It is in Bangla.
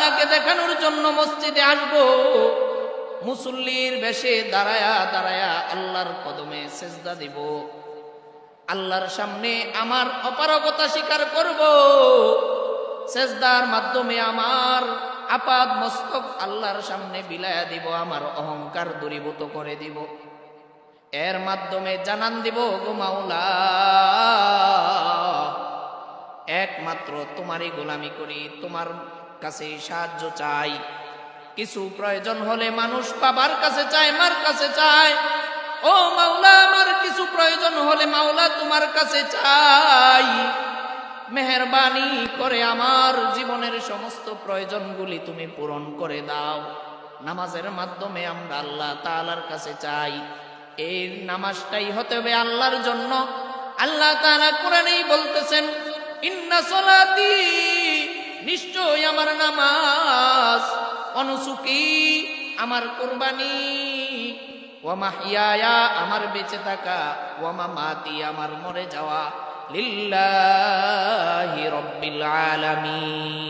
তাআলাকে দেখানোর জন্য মসজিদে আসবো, মুসল্লির বেশে দাঁড়ায়া দাঁড়ায়া আল্লাহর কদমে সেজদা দিব, আল্লাহর সামনে আমার অপারগতা স্বীকার করব, সেজদার মাধ্যমে আমার আপাদ মস্তক আল্লাহর সামনে বিলায়া দিব, আমার অহংকার দূরীভূত করে দিব, এর মাধ্যমে জানান দিব, গো মাওলা একমাত্র তোমারই গোলামি করি, তোমার কাছে সাহায্য চাই, কিছু প্রয়োজন হলে মানুষ বাবার কাছে চায়, মার কাছে চায়, ও মাওলা আমার কিছু প্রয়োজন হলে মাওলা তোমার কাছে চাই, মেহেরবানি করে আমার জীবনের সমস্ত প্রয়োজনগুলি তুমি পূরণ করে দাও। নামাজের মাধ্যমে আমরা আল্লাহ তাআলার কাছে চাই, এই নামাজটাই হতে হবে আল্লাহর জন্য। আল্লাহ তাআলা কোরআনেই বলতেছেন, ইন্না সলাতি, নিশ্চয় আমার নামাজ, অনুসুকি আমার কুরবানি, ওয়া মাহইয়ায়া আমার বেঁচে থাকা, ওয়া মামাতি আমার মরে যাওয়া, লিল্লাহি রাব্বিল আলামিন।